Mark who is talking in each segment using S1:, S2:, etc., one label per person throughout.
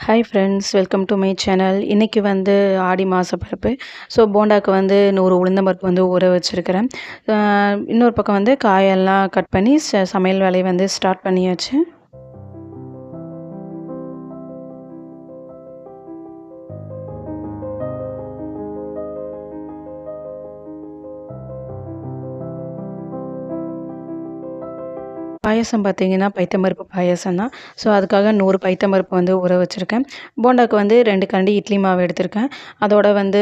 S1: Hi friends, welcome to my channel. இன்றைக்கி வந்து ஆடி மாத பிறப்பு. ஸோ போண்டாக்கு வந்து 100 உளுந்தம்பருப்பு வந்து ஊற வச்சுருக்கிறேன். இன்னொரு பக்கம் வந்து காயெல்லாம் கட் பண்ணி சமையல் வேலையை வந்து ஸ்டார்ட் பண்ணியாச்சு. பாயாசம் பார்த்தீங்கன்னா, பைத்தம்பருப்பு பாயாசம் தான். ஸோ அதுக்காக 100 பைத்தம்பருப்பு வந்து ஊற வச்சுருக்கேன். போண்டாக்கு வந்து 2 கரண்டி இட்லி மாவு எடுத்திருக்கேன். அதோட வந்து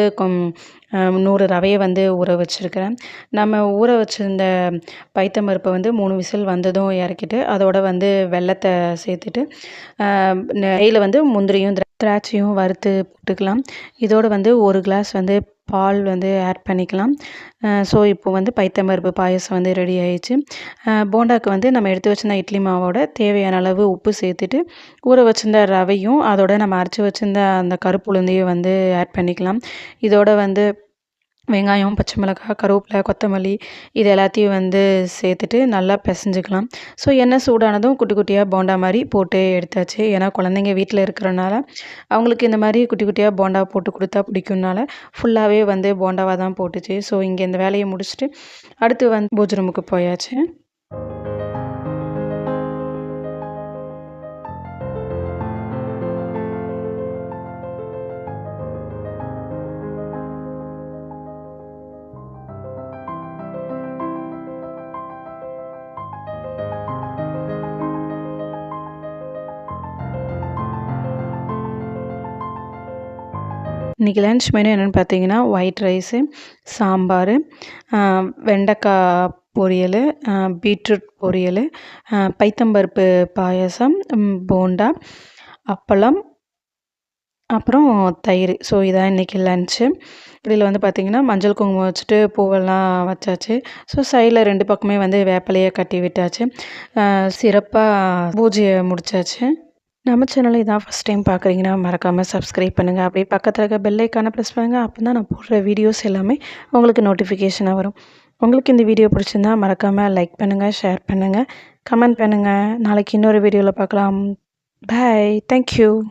S1: 100 ரவைய வந்து ஊற வச்சுருக்கிறேன். நம்ம ஊற வச்சிருந்த பைத்தம்பருப்பை வந்து 3 விசில் வந்ததும் இறக்கிட்டு, அதோட வந்து வெல்லத்த சேர்த்துட்டு, நெய்யில வந்து முந்திரியும், திராட்சையும் வறுத்து போட்டுக்கலாம். இதோட வந்து 1 கிளாஸ் வந்து பால் வந்து ஆட் பண்ணிக்கலாம். ஸோ இப்போ வந்து பைத்தம்பருப்பு பாயாசம் வந்து ரெடி ஆயிடுச்சு. போண்டாக்கு வந்து நம்ம எடுத்து வச்சிருந்த இட்லி மாவோட தேவையான அளவு உப்பு சேர்த்துட்டு, ஊற வச்சிருந்த ரவையும், அதோட நம்ம அரைச்சி வச்சிருந்த அந்த கருப்பு உளுந்தையும் வந்து ஆட் பண்ணிக்கலாம். இதோட வந்து வெங்காயம், பச்சை மிளகாய், கருவேப்பிலை, கொத்தமல்லி இது எல்லாத்தையும் வந்து சேர்த்துட்டு நல்லா பிசைஞ்சுக்கலாம். ஸோ எண்ணெய் சூடானதும் குட்டி குட்டியாக போண்டா மாதிரி போட்டு எடுத்தாச்சு. ஏன்னா குழந்தைங்க வீட்டில் இருக்கிறனால அவங்களுக்கு இந்த மாதிரி குட்டி குட்டியாக போண்டா போட்டு கொடுத்தா பிடிக்கும்னால ஃபுல்லாகவே வந்து போண்டாவாக தான் போட்டுச்சு. ஸோ இங்கே இந்த வேலையை முடிச்சுட்டு அடுத்து வந்து பூஜை ரூமுக்கு போயாச்சு. இன்றைக்கி லன்ச் மெனு என்னென்னு பார்த்தீங்கன்னா, ஒயிட் ரைஸு, சாம்பார், வெண்டைக்காய் பொரியல், பீட்ரூட் பொரியல், பைத்தம்பருப்பு பாயாசம், போண்டா, அப்பளம், அப்புறம் தயிர். ஸோ இதான் இன்றைக்கி லன்ச்சு. இதில் வந்து பார்த்திங்கன்னா, மஞ்சள் குங்குமம் வச்சுட்டு பூவெல்லாம் வச்சாச்சு. ஸோ சைடில் 2 பக்கமே வந்து வேப்பிலையை கட்டி விட்டாச்சு. சிறப்பாக பூஜையை முடித்தாச்சு. நம்ம சேனலை இதான் ஃபஸ்ட் டைம் பார்க்குறீங்கன்னா மறக்காமல் சப்ஸ்கிரைப் பண்ணுங்கள். அப்படியே பக்கத்தில் இருக்க பெல் ஐக்கானை ப்ரெஸ் பண்ணுங்கள். அப்போ தான் நான் போடுற வீடியோஸ் எல்லாமே உங்களுக்கு நோட்டிஃபிகேஷனாக வரும். உங்களுக்கு இந்த வீடியோ பிடிச்சிருந்தா மறக்காமல் லைக் பண்ணுங்கள், ஷேர் பண்ணுங்கள், கமெண்ட் பண்ணுங்கள். நாளைக்கு இன்னொரு வீடியோவில் பார்க்கலாம். பாய். தேங்க்யூ.